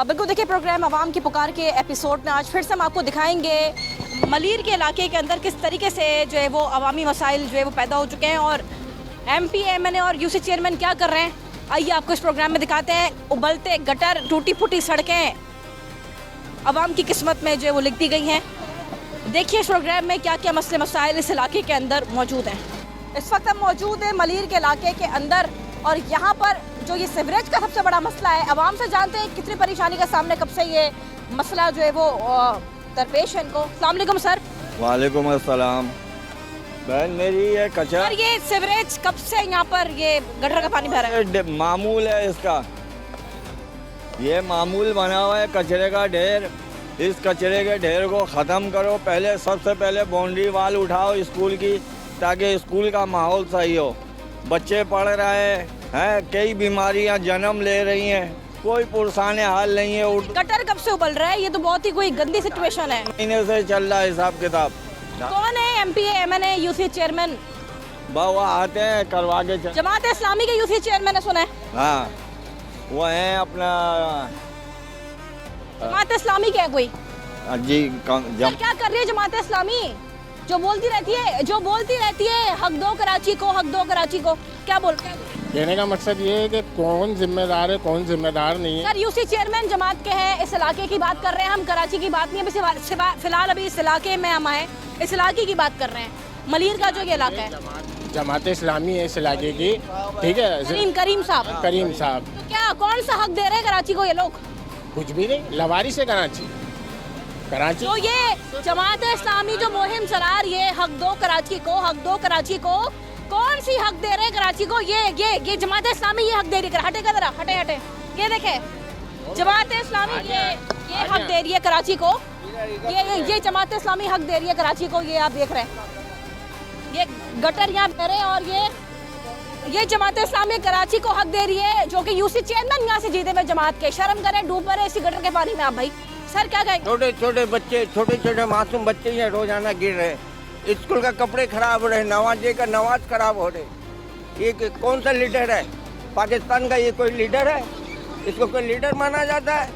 बिल्कुल देखिए, प्रोग्राम आवाम की पुकार के एपिसोड में आज फिर से हम आपको दिखाएंगे मलीर के इलाके के अंदर किस तरीके से जो है वो अवामी मसाइल जो है वो पैदा हो चुके हैं और MP, MNA और यूसी चेयरमैन क्या कर रहे हैं। आइए आपको इस प्रोग्राम में दिखाते हैं। उबलते गटर, टूटी फूटी सड़कें अवाम की किस्मत में जो है वो लिख दी गई हैं। देखिए इस प्रोग्राम में क्या क्या मसले मसाइल इस इलाके के अंदर मौजूद हैं। इस वक्त हम मौजूद हैं मलीर के इलाके के अंदर और यहाँ पर जो ये सीवरेज का सबसे बड़ा मसला है, आवाम से जानते हैं कितनी परेशानी का सामने कब से ये मसला जो है वो दरपेश है इनको। अस्सलाम वालेकुम सर। वालेकुम अस्सलाम। बहन मेरी ये कचरा, सर ये सीवरेज कब से यहाँ पर ये गटर का पानी भरा है? मामूल है इसका, ये मामूल बना हुआ है कचरे का ढेर। इस कचरे के ढेर को ख़त्म करो। पहले सबसे पहले बाउंड्री वाल उठाओ स्कूल की, ताकि स्कूल का माहौल सही हो। बच्चे पढ़ रहे हैं, कई बीमारियां जन्म ले रही हैं, कोई पुरसान हाल नहीं है। गटर कब से उबल रहा है? ये तो बहुत ही कोई गंदी सिचुएशन है। महीने से चल रहा है हिसाब किताब। कौन है MP, MNA, यूसी चेयरमैन? वो आते हैं करवा के जमात इस्लामी के यूसी चेयरमैन है, सुना है? हाँ, वो हैं अपना जमात इस्लामी क्या है कोई? जी सर क्या कर रही है जमात इस्लामी? जो बोलती रहती है हक दो कराची को, हक दो कराची को, क्या बोलते हैं? कहने का मकसद ये है कि कौन जिम्मेदार है कौन जिम्मेदार नहीं है। सर यूसी चेयरमैन जमात के हैं, इस इलाके की बात कर रहे हैं हम, कराची की बात नहीं है। फिलहाल अभी इस इलाके में हम आए, इस इलाके की बात कर रहे हैं। मलीर का जो ये इलाका है, जमात इस्लामी है इस इलाके की, ठीक है। करीम साहब तो क्या कौन सा हक दे रहे हैं कराची को ये लोग? कुछ भी नहीं, लवारी से कराची तो ये जमात इस्लामी जो मुहिम चला रही है हक दो कराची को, हक दो कराची को, कौन सी हक दे रहे हैं कराची को? ये जमात इस्लामी ये हक दे रही है। हटे का जरा, हटे ये देखे, जमात इस्लामी ये हक दे रही है कराची को। ये जमात इस्लामी हक दे रही है कराची को। ये आप देख रहे हैं, ये गटर यहाँ बह रहे हैं और ये जमात इस्लामी कराची को हक दे रही है, जो कि यूसी चेयरमैन यहाँ से जीते हुए जमात के। शर्म करें, डूब रहे इसी गटर के पानी में आप भाई। सर क्या कहें? छोटे छोटे मासूम बच्चे यहाँ रोजाना गिर रहे, स्कूल का कपड़े खराब हो रहे, नमाज खराब हो रहे। ये कौन सा लीडर है पाकिस्तान का? ये कोई लीडर है? इसको कोई लीडर माना जाता है?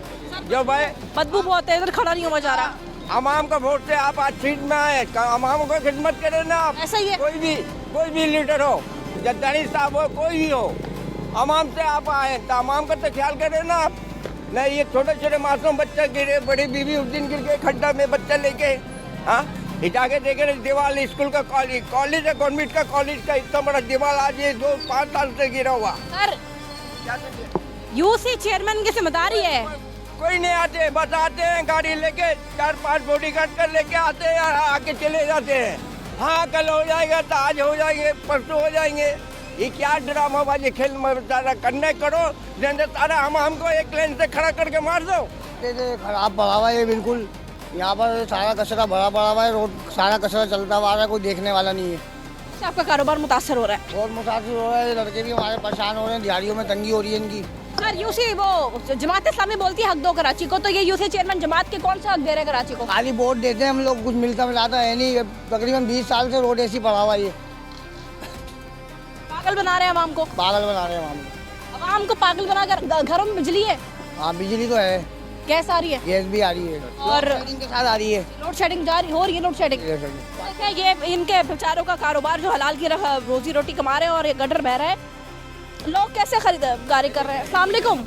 जो भाई बदबू बहुत है, इधर खड़ा नहीं हुआ जा रहा। अवाम का वोट से आप आज सीट में आए, अवाम को खिदमत करें ना आप। ऐसा ही है। कोई भी लीडर हो, जद्दारी साहब हो, कोई भी हो, अवाम से आप आए तो अवाम का तो ख्याल करें ना आप। नहीं, ये छोटे छोटे मासूम बच्चे गिरे, बड़ी बीवी उस दिन गिर गए खड्डा में, बच्चा लेके हिटा के देखे दीवार। स्कूल का कॉलेज है, गवर्नमेंट का कॉलेज का इतना बड़ा दीवार आज ये 2-5 साल से गिरा हुआ। सर यूसी चेयरमैन की जिम्मेदारी है। कोई नहीं आते, बस आते हैं गाड़ी लेके, 4-5 बॉडीगार्ड कर लेके आते हैं, आके चले जाते हैं। हाँ कल हो जाएगा, तो आज हो जाएंगे, परसों हो जाएंगे। ये क्या ड्रामाबाजी खेल करने करो, सारा हमको एक लाइन से खड़ा करके मार दो। खराब पड़ा हुआ है बिल्कुल, यहाँ पर सारा कचरा भरा हुआ है, रोड सारा कचरा चलता हुआ है, कोई देखने वाला नहीं है। आपका कारोबार मुतासर हो रहा है? बहुत मुतासर हो रहा है, लड़के भी हमारे परेशान हो रहे हैं, दिहाड़ियों में तंगी हो रही है इनकी। सर यूसी वो जमात इस्लामी बोलती है हक दो कराची को, तो ये यूसी चेयरमैन जमात के कौन सा हक दे रहे हैं कराची को? खाली वोट देते हैं हम लोग, कुछ मिलता मिलाता है नहीं। तकरीबन 20 साल से रोड ऐसी पड़ा हुआ है, ये पागल बना रहे हैं आवाम को। पागल बना रहे हैं आवाम को पागल बनाकर। घरों में बिजली है? हाँ बिजली तो है, गैस आ रही है, गैस भी आ रही है और के साथ आ रही है। लोड शेडिंग जारी हो रही है। लोड शेडिंग ये इनके बेचारों का कारोबार जो हलाल की रोजी रोटी कमा रहे हैं और ये गटर बह रहा है। लोग कैसे खरीदारी कर रहे हैं? अस्सलाम वालेकुम।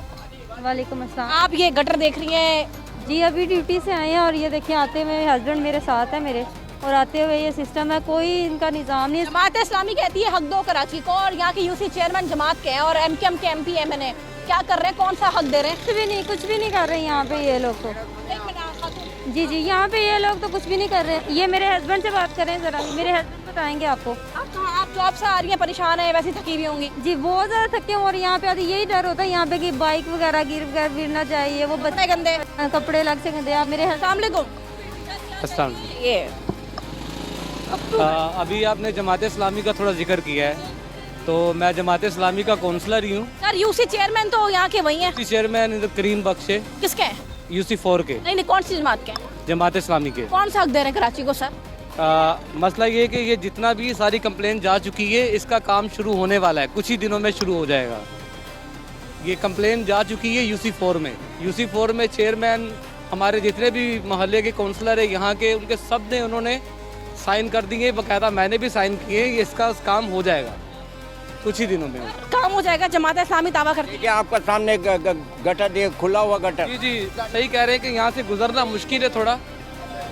वालेकुम अस्सलाम। आप ये गटर देख रही हैं? जी अभी ड्यूटी से आए हैं और ये देखिए आते हुए हस्बैंड मेरे साथ है मेरे, और आते हुए ये सिस्टम है, कोई इनका निज़ाम नहीं। जमात इस्लामी कहती है हक दो कराची को और यहाँ के यूसी चेयरमैन जमात के हैं और MKM के MP, MNA क्या कर रहे हैं? कौन सा हक दे रहे हैं? कुछ भी नहीं कर रहे यहाँ पे ये लोग तो। जी यहाँ पे ये लोग तो कुछ भी नहीं कर रहे हैं। ये मेरे हस्बैंड से बात करें ज़रा, मेरे हस्बैंड बताएंगे आपको। आप जॉब से आ रही हैं, परेशान है, वैसे थकी हुई होंगी? जी बहुत ज़्यादा थके हैं और यहाँ पे आते यही डर होता है यहाँ पे कि बाइक वगैरह गिर ना चाहिए, वो बच्चे गंदे, कपड़े अलग से गंदे। आप मेरे अस्सलाम। ये अभी आपने जमात इस्लामी का थोड़ा जिक्र किया है, तो मैं जमात इस्लामी का काउंसलर ही हूँ। सर यूसी चेयरमैन तो यहाँ के वही हैं? चेयरमैन करीम बख्श है। किसके हैं? UC 4 के। नहीं कौन सी जमात के? जमात इस्लामी के। कौन सा हक दे रहे हैं कराची को सर? मसला ये है कि ये जितना भी सारी कंप्लेंट जा चुकी है, इसका काम शुरू होने वाला है, कुछ ही दिनों में शुरू हो जाएगा। ये कंप्लेन जा चुकी है UC4 में। UC4 में चेयरमैन, हमारे जितने भी मोहल्ले के काउंसलर है यहाँ के, उनके सब ने उन्होंने साइन कर दिए, बकायदा मैंने भी साइन किए। ये इसका काम हो जाएगा कुछ ही दिनों में। काम हो जाएगा, जमात इस्लामी दावा करती है। देखिए आपका सामने गटर, ये खुला हुआ गटर। जी जी सही कह रहे हैं कि यहाँ से गुजरना मुश्किल है, थोड़ा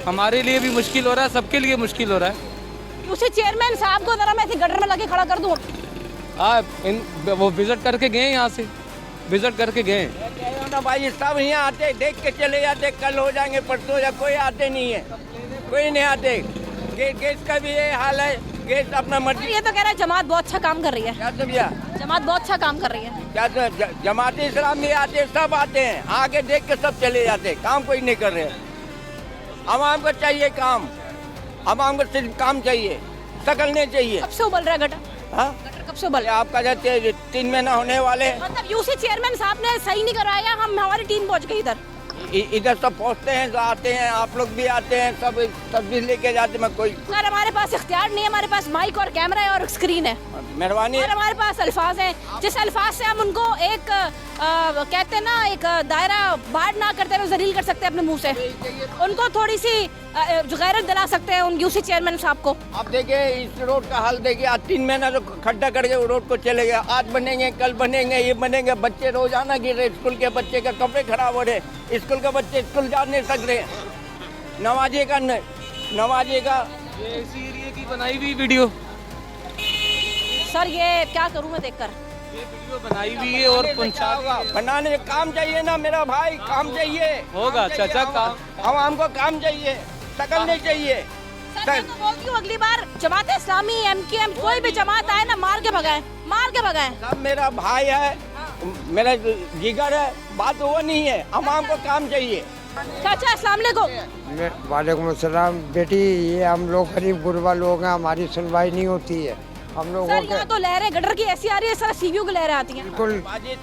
हमारे लिए भी मुश्किल हो रहा है, सबके लिए मुश्किल हो रहा है। उसी चेयरमैन साहब को जरा मैं ऐसे गटर में लगे खड़ा कर दूं। वो विजिट करके गए, यहाँ से विजिट करके गए। ना भाई सब यहाँ आते देख के चले जाते, कल हो जाएंगे परसों, या कोई आते नहीं है, कोई नहीं आते। गैस का भी ये हाल है, गैस अपना मर्जी। ये तो कह रहा है जमात बहुत अच्छा काम कर रही है। क्या सब यार, जमात बहुत अच्छा काम कर रही है। क्या जमात इस्लाम भी आते, सब आते हैं, आगे देख के सब चले जाते, काम कोई नहीं कर रहे। आवाम को चाहिए काम, आवाम को सिर्फ काम चाहिए, शकल नहीं चाहिए। कब से उबल रहा है गटर? हाँ गटर कब से उबल रहा है? आपका जैसे 3 महीना होने वाले, मतलब यूसी चेयरमैन साहब ने सही नहीं करवाया, हम हमारी टीम पहुंच गई इधर। इधर सब पहुँचते हैं, तो आते हैं, आप लोग भी आते हैं, सब तस्वीर लेके जाते हैं। कोई सर हमारे पास इख्तियार नहीं है, हमारे पास माइक और कैमरा है और स्क्रीन है, मेहरबानी। और हमारे पास अल्फाज हैं, जिस अल्फाज से हम उनको एक कहते हैं ना, एक दायरा बाहर ना करते हुए जलील कर सकते हैं अपने मुंह से, उनको थोड़ी सी गैरत दिला सकते हैं उन यूसी चेयरमैन साहब को। आप देखिए इस रोड का हाल देखिए, आज 3 महीना जो खड्डा करके वो रोड को चले गए, आज बनेंगे, कल बनेंगे, ये बनेंगे। बच्चे रोजाना गिर रहे, स्कूल के बच्चे का कपड़े खराब हो रहे, स्कूल के बच्चे स्कूल जा नहीं सक रहे। नवाजे का ये इसी एरिया की बनाई हुई वीडियो, सर ये क्या करूं मैं देखकर? ये वीडियो बनाई हुई है और पंचायत बनाने का काम चाहिए ना मेरा भाई, काम चाहिए होगा चाचा का। आवाम को काम चाहिए, शकल नहीं चाहिए। सर मैं तो बोलती हूँ अगली बार जमात इस्लामी, MKM, कोई भी जमात आए ना, मार के भगाए, मार के भगाए। सब मेरा भाई है, मेरा जिगर है, बात वो नहीं है, आवाम को काम चाहिए। चाचा अस्सलाम वालेकुम। वालेकुम अस्सलाम। बेटी ये हम लोग गरीब गुरबा लोग हैं, हमारी सुनवाई नहीं होती है हम लोगों सर के। यहाँ तो लहरें गटर की ऐसी आ रही है, सर सीवीओ की लहरें आती हैं। बिल्कुल,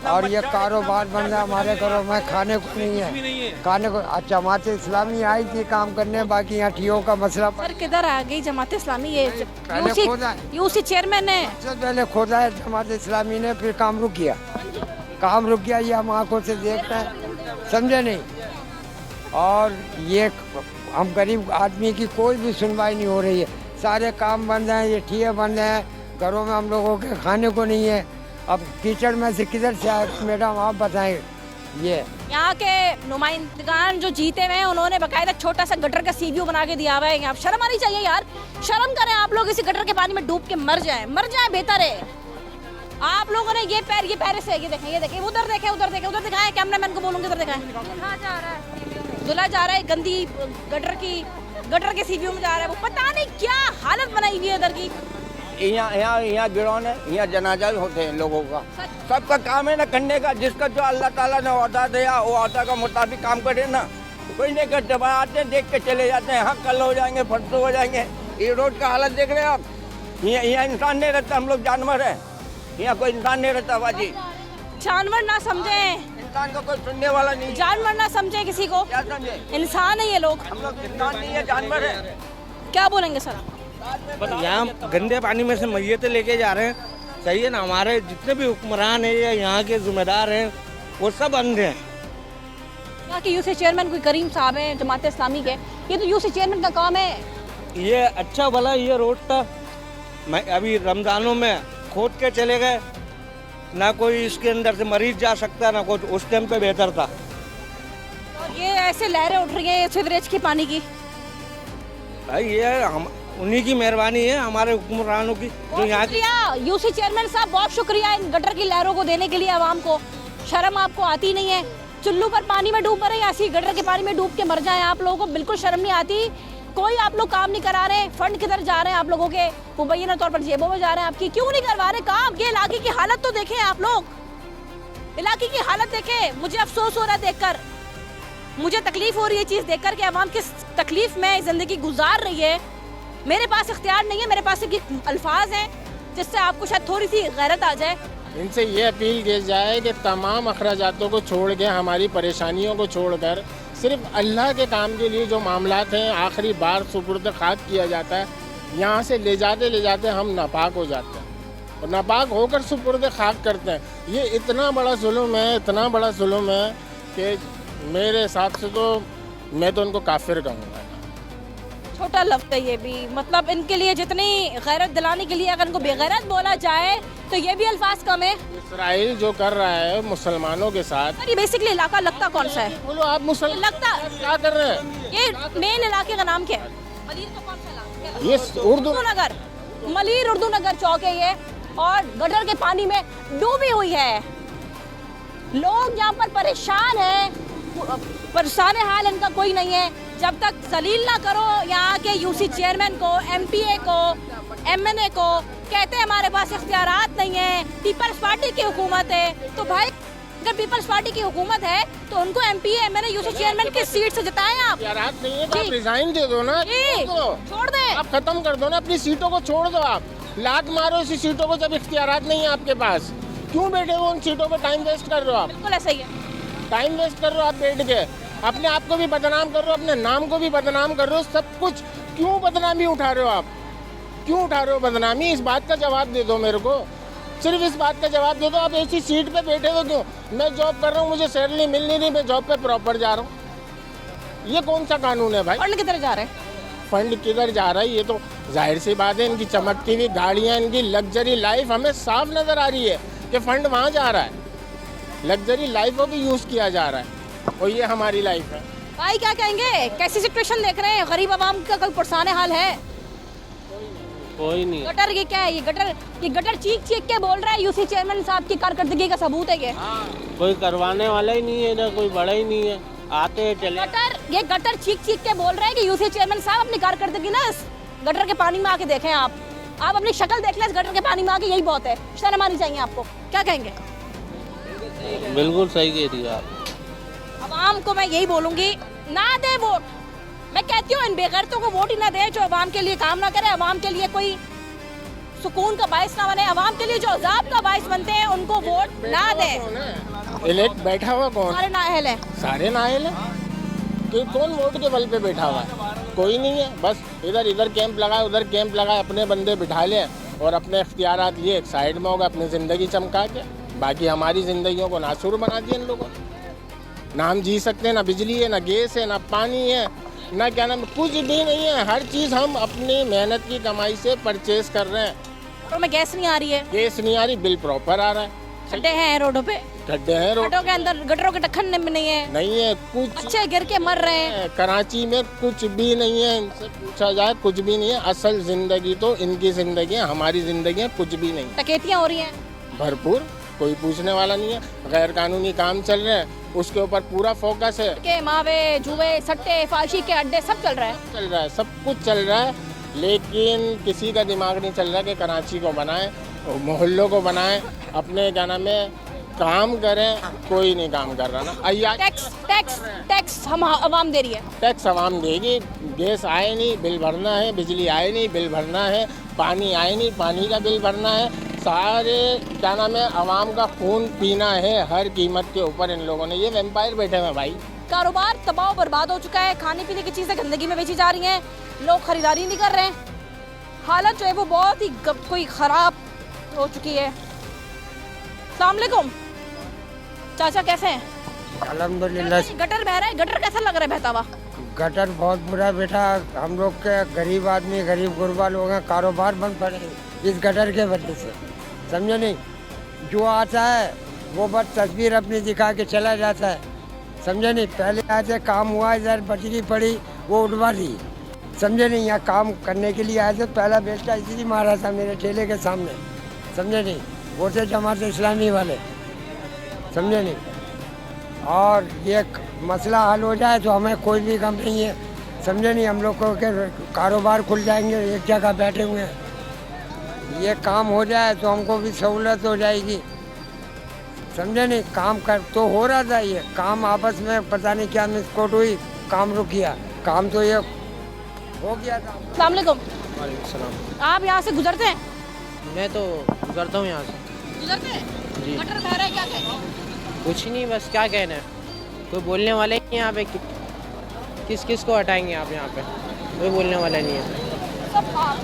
और ये कारोबार बन रहा है हमारे घरों में, खाने को नहीं है, खाने को। अच्छा जमात इस्लामी आई थी काम करने, बाकी यहाँ टीओ का मसला। सर किधर आ गई जमात इस्लामी? ये पहले खोदा है, यूसी चेयरमैन ने सबसे पहले खोदा है जमात इस्लामी ने, फिर काम रुक गया, काम रुक गया। ये हम आंखों से देखते हैं, समझे नहीं। और ये हम गरीब आदमी की कोई भी सुनवाई नहीं हो रही है, सारे काम बंद हैं, ये ठिए बंद हैं, घरों में हम लोगों के खाने को नहीं है। अब कीचड़ में से किधर से आए मैडम आप बताएं। ये यहाँ के नुमाइंदगान जो जीते हुए हैं, उन्होंने बकायदा छोटा सा गटर का सीवीओ बना के दिया हुआ है। आप शर्म आनी चाहिए यार, शर्म करें आप लोग, इसी गटर के पानी में डूब के मर जाएं बेहतर है। आप लोगों ने ये पैर से ये देखें, उधर देखें, उधर दिखाएं, कैमरामैन को बोलूंगी उधर दिखाएं। धुला जा रहा है गंदी गटर के सीवीओ में जा रहा है, वो पता नहीं क्या हालत बनाई हुई है इधर की। यहाँ गिरौन है, यहाँ जनाजा होते हैं लोगों का, सबका काम है ना करने का, जिसका जो अल्लाह ताला ने वादा दिया वो वादा का मुताबिक काम करे ना। कोई नहीं करते, भाई आते हैं देख के चले जाते हैं, हाँ कल हो जाएंगे, परसों हो जाएंगे। ये रोड का हालत देख रहे हैं आप, यहाँ इंसान नहीं रहता, हम लोग जानवर है, यहाँ कोई इंसान नहीं रहता बाजी। जानवर ना समझे, इंसान को कोई सुनने वाला नहीं, जानवर ना समझे किसी को, क्या समझे? इंसान है ये लोग। हम लोग इंसान नहीं है, जानवर है। क्या बोलेंगे सर? यहाँ गंदे पानी में से मैयतें लेके जा रहे हैं, सही है ना। हमारे जितने भी हुक्मरान हैं या यहाँ के जिम्मेदार हैं वो सब अंधे हैं। यहाँ के यूसी चेयरमैन कोई करीम साहब हैं जमात इस्लामी के, ये तो यूसी चेयरमैन का काम है। ये अच्छा भला ये रोड था, मैं अभी रमजानों में खोद के चले गए, ना कोई इसके अंदर से मरीज जा सकता ना कुछ, उस टाइम पे बेहतर था। और ये ऐसे लहरें उठ रही है सीवरेज की पानी की, भाई ये हम उन्हीं की मेहरबानी है, हमारे हुक्मरानों की, जो यहाँ की। यूसी चेयरमैन साहब बहुत शुक्रिया इन गटर की लहरों को देने के लिए आवाम को। शर्म आपको आती नहीं है, चुल्लू पर पानी में डूब रहे, ऐसी गटर के पानी में डूब के मर जाएं, आप लोगों को बिल्कुल शर्म नहीं आती। कोई आप लोग काम नहीं करा रहे, फंड किधर जा रहे हैं आप लोगों के, मुबैना तौर पर जेबों में जा रहे हैं आपकी, क्यों नहीं करवा रहे काम? ये इलाके की हालत तो देखें आप लोग, इलाके की हालत देखें। मुझे अफसोस हो रहा है देखकर, मुझे तकलीफ हो रही है चीज़ देखकर कि आवाम किस तकलीफ में ज़िंदगी गुजार रही है। मेरे पास इख्तियार नहीं है, मेरे पास सिर्फ अल्फाज हैं जिससे आपको शायद थोड़ी सी गैरत आ जाए। इनसे ये अपील की जाए कि तमाम अखराजातों को छोड़ के, हमारी परेशानियों को छोड़कर सिर्फ अल्लाह के काम के लिए जो मामलात हैं आखिरी बार सुपुर्द खाक किया जाता है, यहाँ से ले जाते हम नापाक हो जाते हैं। और नापाक होकर सुपुर्द खाक करते हैं। ये इतना बड़ा जुल्म है, इतना बड़ा जुल्म है कि मेरे हिसाब से तो मैं तो उनको काफिर कहूँगा। छोटा लफ्ज़ है ये भी, मतलब इनके लिए जितनी गैरत दिलाने के लिए अगर इनको बेगैरत बोला जाए तो ये भी अल्फाज कम है। इसराइल जो कर रहा है मुसलमानों के साथ, सर ये बेसिकली इलाका लगता कौन सा है? बोलो आप मुसलमान लगता क्या कर रहे हैं? ये मेन इलाके का नाम क्या है? मलीर का कौन सा इलाका? ये उर्दू उर्दू नगर, मलीर उर्दू नगर चौक है ये, और गटर के पानी में डूबी हुई है। लोग यहाँ पर परेशान हैं, परेशान हाल इनका कोई नहीं है। जब तक जलील ना करो यहाँ के यूसी चेयरमैन को, एमपीए को, एमएनए को, कहते हैं हमारे पास इख्तियारात नहीं है, पीपल्स पार्टी की हुकूमत है। तो भाई अगर पीपल्स पार्टी की हुकूमत है तो उनको एमपीए, एमएनए, यूसी चेयरमैन की सीट से जिताएं आप। इख्तियारात नहीं है तो आप रिजाइन दे दो ना, छोड़ दें, आप खत्म कर दो ना, अपनी सीटों को छोड़ दो। आप लात मारो इसी सीटों को जब इख्तियारात नहीं है आपके पास। क्यों बैठे हो उन सीटों पर, टाइम वेस्ट कर रहे हो आप? बिल्कुल ऐसा ही है, टाइम वेस्ट कर रहे हो आप बैठ के, अपने आप को भी बदनाम कर रहे हो, अपने नाम को भी बदनाम कर रहे हो, सब कुछ। क्यों बदनामी उठा रहे हो आप? क्यों उठा रहे हो बदनामी? इस बात का जवाब दे दो मेरे को, सिर्फ इस बात का जवाब दे दो। आप ऐसी सीट पे बैठे हो क्यों? मैं जॉब कर रहा हूँ, मुझे सैलरी मिल नहीं रही, मैं जॉब पे प्रॉपर जा रहा हूँ। ये कौन सा कानून है भाई? फंड किधर जा रहे हैं? फंड किधर जा रहा है? ये तो जाहिर सी बात है, इनकी चमकती हुई गाड़ियाँ, इनकी लग्जरी लाइफ हमें साफ नजर आ रही है कि फंड वहाँ जा रहा है, लग्जरी लाइफ को भी यूज किया जा रहा है, और ये हमारी लाइफ है। भाई क्या कहेंगे, कैसी सिचुएशन देख रहे हैं? गरीब आवाम का कोई परेशान हाल है? कोई नहीं। गटर ये क्या है? ये गटर चीख चीख के बोल रहा है यूसी चेयरमैन साहब की कारकर्दगी का सबूत है ये। कोई करवाने वाला ही नहीं है ना, कोई बड़ा ही नहीं है, आते हैं चले। ये गटर चीख चीख के बोल रहा है कि यूसी चेयरमैन साहब अपनी कारकर्दगी ना इस गटर के पानी में आके देखें। आप अपनी शक्ल देख लें इस गटर के पानी में आके, यही बहुत है, शर्म आनी चाहिए आपको। क्या कहेंगे? बिल्कुल सही कह रही है आप। अवाम को मैं यही बोलूंगी, ना दे वोट। मैं कहती हूँ इन बेगैरतों को वोट ही ना दे जो अवाम के लिए काम ना करे, अवाम के लिए कोई सुकून का बायस ना बने, अवाम के लिए जो अजाब का बायस बनते हैं उनको वोट ना दे। इलेक्ट बैठा हुआ कौन? सारे नाअहल हैं। सारे नाअहल हैं। कौन वोट के बल पे बैठा हुआ है? कोई नहीं है। बस इधर कैंप लगाए, उधर कैंप लगाए, अपने बंदे बिठा ले और अपने इख्तियारात लिए एक साइड में होगा, अपनी ज़िंदगी चमका के। बाकी हमारी ज़िंदगियों को नासूर बना दिया इन लोगों ने। ना हम जी सकते हैं, ना बिजली है, ना गैस है, ना पानी है, ना क्या नाम, कुछ भी नहीं है। हर चीज़ हम अपनी मेहनत की कमाई से परचेज कर रहे हैं। रोडों में गैस नहीं आ रही है, गैस नहीं आ रही, बिल प्रॉपर आ रहा है, गड्ढे हैं रोडों पे, गड्ढे हैं रोड गड्ढों के अंदर, गटरों के ढक्कन में नहीं है, नहीं है कुछ। बच्चे गिर के मर रहे हैं। कराची में कुछ भी नहीं है, इनसे पूछा जाए कुछ भी नहीं है। असल जिंदगी तो इनकी जिंदगी है, हमारी जिंदगी है कुछ भी नहीं। डकैतियां हो रही हैं भरपूर, कोई पूछने वाला नहीं है। गैर कानूनी काम चल रहे हैं, उसके ऊपर पूरा फोकस है। के मावे, जुए, सट्टे, फाशी के अड्डे सब चल रहा है, सब कुछ चल रहा है, लेकिन किसी का दिमाग नहीं चल रहा कि कराची को बनाएं, मोहल्लों को बनाएं, अपने क्या नाम है काम करें। कोई नहीं काम कर रहा ना। टैक्स हम आवाम दे रही है, टैक्स आवाम देगी। गैस आए नहीं, बिल भरना है, बिजली आए नहीं, बिल भरना है, पानी आए नहीं, पानी का बिल भरना है। सारे क्या नाम है आवाम का खून पीना है हर कीमत के ऊपर इन लोगों ने। ये वेम्पायर बैठे हुए भाई। कारोबार तबाह बर्बाद हो चुका है, खाने पीने की चीज़ें गंदगी में बेची जा रही हैं, लोग खरीदारी नहीं कर रहे हैं। हालत जो है वो बहुत ही कोई ख़राब हो चुकी है। अस्सलाम वालेकुम चाचा, कैसे हैं? अल्हम्दुलिल्लाह। गटर बह रहा है, गटर कैसा लग रहा है बहता हुआ? गटर बहुत बुरा बेटा, हम लोग के गरीब आदमी, गरीब गुरबा लोग हैं, कारोबार बंद पड़े इस गटर के वजह से, समझे नहीं। जो आता है वो बस तस्वीर अपनी दिखा के चला जाता है, समझे नहीं। पहले आए काम हुआ, इधर बजरी पड़ी वो उठवा दी, समझे नहीं। यहाँ काम करने के लिए आए थे, पहला बेटा इसलिए मारा था मेरे ठेले के सामने, समझे नहीं। वो थे जमात इस्लामी वाले, समझे नहीं। और ये मसला हल हो जाए तो हमें कोई भी गम नहीं है, समझे नहीं। हम लोग को के कारोबार खुल जाएंगे, एक जगह बैठे हुए हैं। ये काम हो जाए तो हमको भी सहूलत हो जाएगी, समझे नहीं। काम कर तो हो रहा था, ये काम आपस में पता नहीं क्या मिसकोट हुई, काम रुक गया। काम तो ये हो गया था। अस्सलाम वालेकुम। वालेकुम सलाम। आप यहाँ से गुजरते हैं? मैं तो गुजरता हूँ यहाँ से। गुजरते हैं? जी। गटर बह रहा है, क्या कहेंगे? कुछ नहीं, बस क्या कहना है, कोई बोलने वाला ही नहीं यहाँ पे। किस किस को हटाएंगे आप यहाँ पे, कोई बोलने वाला नहीं है।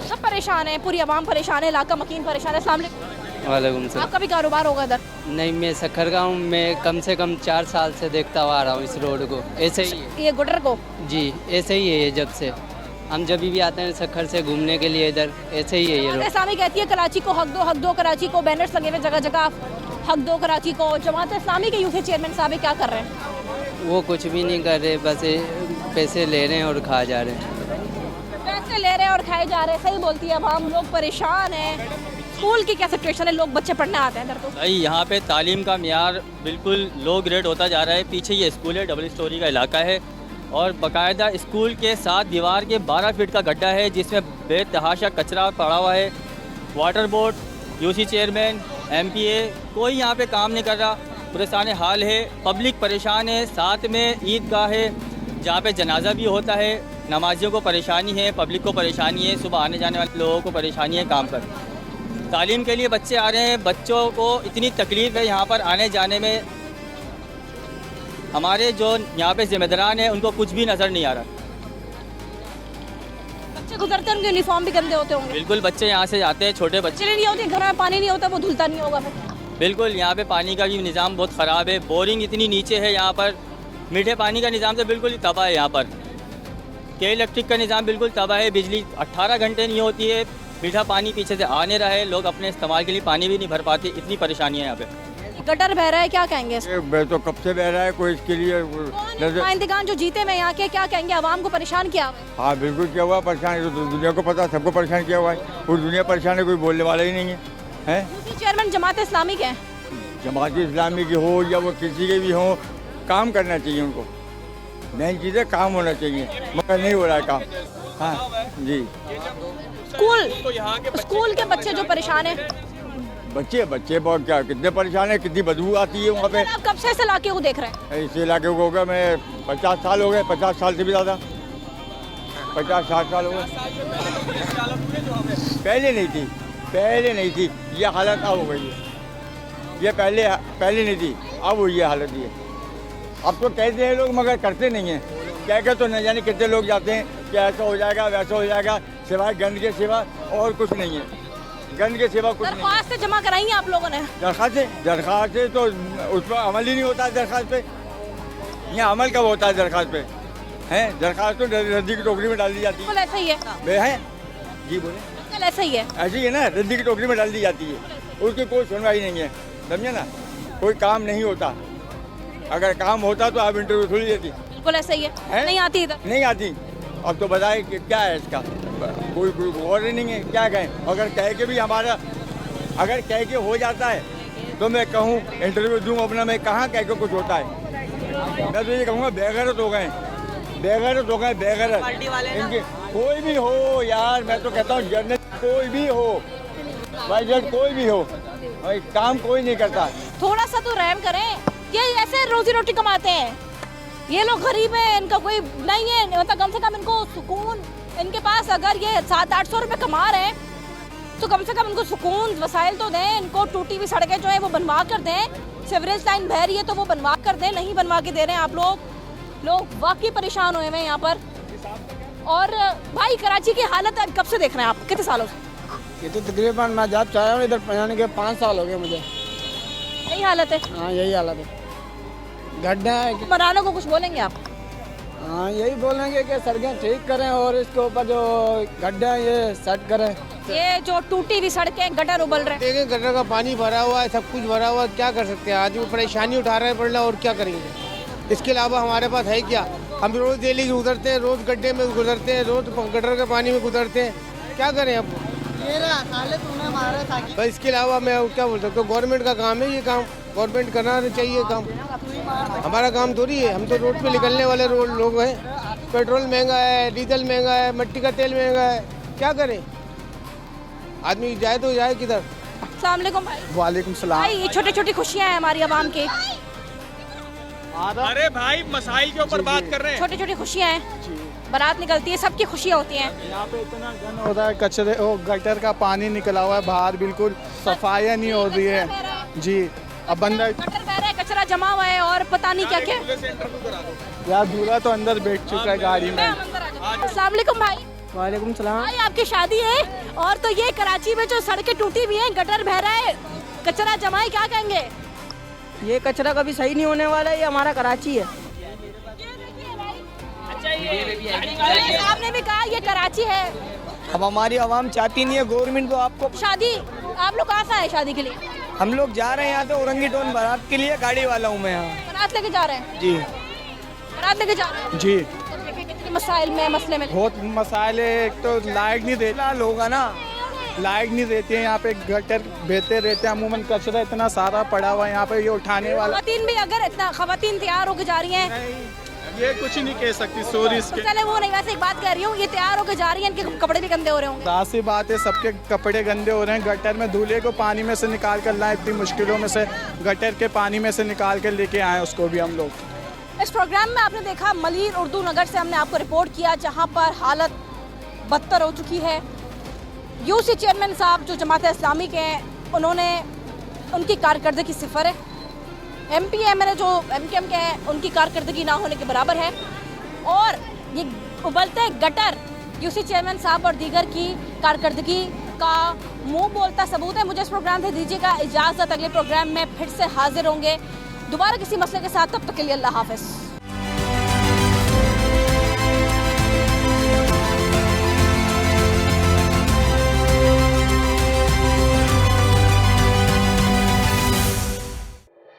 सब परेशान है, पूरी आवाम परेशान है, इलाका मकीन परेशान है। अस्सलाम वालेकुम। वालेकुम सलाम। आपका भी कारोबार होगा इधर? नहीं, मैं सखर गाँव में कम से कम 4 साल से देखता हुआ आ रहा हूँ इस रोड को। ऐसे ही है ये गुटर को? जी, ऐसे ही है ये। जब से हम जब भी आते हैं सखर से घूमने के लिए इधर, ऐसे ही है ये रोड। इस्लामी कहती है कराची को हक दो कराची को, बैनर्स लगे हुए जगह जगह हक दो कराची को। जमात इस्लामी के यूसी चेयरमैन साहब क्या कर रहे हैं? वो कुछ भी नहीं कर रहे, बस पैसे ले रहे हैं और खा जा रहे हैं। पैसे ले रहे हैं और खाए जा रहे हैं, सही बोलती है। अब हम लोग परेशान हैं। स्कूल की क्या सिचुएशन है? लोग बच्चे पढ़ने आते हैं इधर तो? भाई यहाँ पे तालीम का मियार बिल्कुल लो ग्रेड होता जा रहा है। पीछे ये स्कूल है, डबल स्टोरी का इलाका है और बाकायदा स्कूल के साथ दीवार के 12 फीट का गड्ढा है जिसमें बेतहाशा कचरा पड़ा हुआ है। Water board, UC chairman, MPa कोई यहाँ पे काम नहीं कर रहा। परेशान हाल है, पब्लिक परेशान है। साथ में ईदगाह है जहाँ पे जनाजा भी होता है। नमाजियों को परेशानी है, पब्लिक को परेशानी है, सुबह आने जाने वाले लोगों को परेशानी है काम पर। तालीम के लिए बच्चे आ रहे हैं, बच्चों को इतनी तकलीफ़ है यहाँ पर आने जाने में। हमारे जो यहाँ पे जिम्मेदारान हैं उनको कुछ भी नज़र नहीं आ रहा। बच्चे गुजरते हैं, उनके यूनिफॉर्म भी गंदे होते होंगे। बिल्कुल, बच्चे यहाँ से जाते हैं, छोटे बच्चे बिजली नहीं होती, घर में पानी नहीं होता, वो धुलता नहीं होगा फिर। बिल्कुल, यहाँ पे पानी का भी निज़ाम बहुत ख़राब है। बोरिंग इतनी नीचे है यहाँ पर। मीठे पानी का निज़ाम तो बिल्कुल ही तबाह है यहाँ पर। के इलेक्ट्रिक का निज़ाम बिल्कुल तबाह है। बिजली 18 घंटे नहीं होती है। मीठा पानी पीछे से आ नहीं रहा है, लोग अपने इस्तेमाल के लिए पानी भी नहीं भर पाते। इतनी परेशानी है यहाँ पे। गटर बह रहा है, क्या कहेंगे? तो कब से बह रहा है, कोई इसके लिए नुमाइंदगान जो जीते में यहाँ के क्या कहेंगे? आवाम को परेशान किया? हाँ बिल्कुल किया हुआ परेशान। तो दुनिया को पता, सबको परेशान किया हुआ है। पूरी दुनिया परेशान है, कोई बोलने वाला ही नहीं है। हैं चेयरमैन जमात इस्लामी के हैं? जमात इस्लामी की हो या वो किसी के भी हो, काम करना चाहिए उनको। मेन चीज़ है काम होना चाहिए, मगर नहीं हो रहा है काम। हाँ जी। स्कूल के बच्चे जो परेशान हैं? बच्चे बहुत क्या, कितने परेशान है, कितनी बदबू आती है वहाँ पे। आप कब से इस इलाके को देख रहे हैं? इस इलाके को हो गया मैं 50 साल हो गए, 50 साल से भी ज़्यादा, 50-60 साल हो गए। पहले नहीं थी ये हालत, अब हो गई है। ये पहले नहीं थी, अब हुई है हालत ये। अब तो कहते हैं लोग मगर करते नहीं हैं। कह के तो न जाने कितने लोग जाते हैं कि ऐसा हो जाएगा वैसा हो जाएगा, सिवाय गंद के सिवा और कुछ नहीं है। गंद के सिवा कुछ नहीं। दरख्वास्त जमा कराई हैं आप लोगों ने? दरख्वास्त से तो उस पर अमल ही नहीं होता है। दरख्वास्त पे यहाँ अमल कब होता है? दरख्वास्त पे है, दरख्वास्त तो रद्दी की टोकरी में डाल दी जाती है। ऐसा ही है जी, बोले ऐसा ही है। ऐसी ही है ना, रद्दी की टोकरी में डाल दी जाती है, उसकी कोई सुनवाई नहीं है। समझे ना, कोई काम नहीं होता। अगर काम होता तो आप इंटरव्यू थोड़ी देती। बिल्कुल ऐसा ही है। नहीं आती इधर? नहीं आती। अब तो बताए कि क्या है इसका, कोई गौर नहीं है। क्या कहें? अगर कह के भी हमारा, अगर कह के हो जाता है तो मैं कहूँ इंटरव्यू दूँ अपना, मैं कहाँ कह के कुछ होता है? मैं तो ये कहूँगा बेगैरत हो गए, बेगैरत। इनके कोई भी हो यार, मैं तो कहता हूँ जर्नलिस्ट कोई भी हो, वाइजर कोई भी हो, काम कोई नहीं करता। थोड़ा सा तो रहम करें। ये ऐसे रोजी रोटी कमाते हैं, ये लोग गरीब हैं, इनका कोई नहीं है। मतलब कम से कम इनको सुकून, इनके पास अगर ये 700-800 रुपये कमा रहे हैं तो कम से कम इनको सुकून वसाइल तो दें। इनको टूटी हुई सड़कें जो है वो बनवा कर दें, सीवरेज लाइन बह रही है तो वो बनवा कर दें। नहीं बनवा के दे रहे हैं आप लोग वाकई परेशान हुए हैं यहाँ पर। और भाई कराची की हालत कब से देख रहे हैं आप, कितने सालों से? ये तो तकरीबन मैं जब चाह रहा हूँ इधर पहुँचाने के 5 साल हो गए मुझे। यही हालत है? हाँ यही हालत है, गड्ढा है। मरानों को कुछ बोलेंगे आप? हाँ यही बोलेंगे कि सड़कें ठीक करें और इसके ऊपर जो गड्ढा है ये सेट करें। ये जो टूटी हुई सड़कें, गटर उबल रहे हैं। देखें गटर का पानी भरा हुआ है, सब कुछ भरा हुआ है, क्या कर सकते हैं? आदमी परेशानी उठा रहे पड़ रहा है और क्या करेंगे? इसके अलावा हमारे पास है क्या? हम रोज़ डेली गुजरते हैं, रोज़ गड्ढे में गुजरते हैं, रोज़ गटर के पानी में गुजरते हैं, क्या करें अब? तो इसके अलावा मैं क्या बोल सकता हूँ? गवर्नमेंट का काम है ये काम, गवर्नमेंट करना चाहिए काम। हमारा काम थोड़ी है, हम तो रोड पे निकलने वाले लोग हैं। पेट्रोल महंगा है, डीजल महंगा है, मिट्टी का तेल महंगा है, क्या करें? आदमी जाए तो जाए किधर? अस्सलाम वालेकुम भाई। वालेकुम सलाम। भाई ये छोटी छोटी खुशियाँ हैं हमारी आवाम की। अरे भाई मसाइल के ऊपर बात कर रहे हैं। छोटी छोटी खुशियाँ हैं, बारात निकलती है, सबकी खुशियाँ होती हैं। यहाँ पे इतना गंद होता है, कचरे गटर का पानी निकला हुआ है बाहर, बिल्कुल सफाई नहीं हो रही है जी। अब बंदा गटर बह रहा है, कचरा जमा हुआ है और पता नहीं क्या क्या। यार दूल्हा तो अंदर बैठ चुका है गाड़ी में। अस्सलाम वालेकुम भाई। वालेकुम सलाम। भाई आपकी शादी है और तो ये कराची में जो सड़कें टूटी हुई हैं, गटर बह रहा है, कचरा जमा है, क्या कहेंगे? ये कचरा कभी सही नहीं होने वाला है, ये हमारा कराची है। आपने भी कहा ये कराची है। अब हमारी आवाम चाहती नहीं है गवर्नमेंट को। आपको शादी आप लोग कहाँ से आए शादी के लिए? हम लोग जा रहे हैं यहाँ से औरंगी टोन बारात के लिए, गाड़ी वाला हूँ मैं यहाँ। बारात लेके जा रहे हैं? जी बारात लेके जा रहे हैं जी। कितने मसाइल में मसले में? बहुत मसाइल है। एक तो लाइट नहीं देता लोग है ना, लाइट नहीं देती है यहाँ पे, गटर बहते रहते हैं, अमूमन कचरा इतना सारा पड़ा हुआ है यहाँ पे, ये उठाने वाला। खवातीन भी अगर इतना खवातीन तैयार होकर जा रही हैं, ये कुछ नहीं कह सकती, सॉरी इसके। चले वो नहीं, वैसे एक बात कह रही हूँ, ये तैयार होकर जा रही हैं, इनके कपड़े भी गंदे हो रहे होंगे। जाहिर सी बात है, सबके कपड़े गंदे हो रहे हैं। गटर में धूले को पानी में से निकाल कर लाए, इतनी मुश्किलों में से गटर के पानी में से निकाल कर लेके आए उसको भी हम लोग। इस प्रोग्राम में आपने देखा मलीर उर्दू नगर से हमने आपको रिपोर्ट किया, जहाँ पर हालत बदतर हो चुकी है। यूसी चेयरमैन साहब जो जमात इस्लामी के हैं, उन्होंने उनकी कारकर्दगी सिफर है। MP MLA जो MKM के हैं, उनकी कारकर्दगी ना होने के बराबर है। और ये उबलते गटर यूसी चेयरमैन साहब और दीगर की कारकर्दगी का मुंह बोलता सबूत है। मुझे इस प्रोग्राम से दीजिएगा इजाज़त, अगले प्रोग्राम में फिर से हाजिर होंगे दोबारा किसी मसले के साथ। तब तक के लिए अल्लाह हाफ़िज़।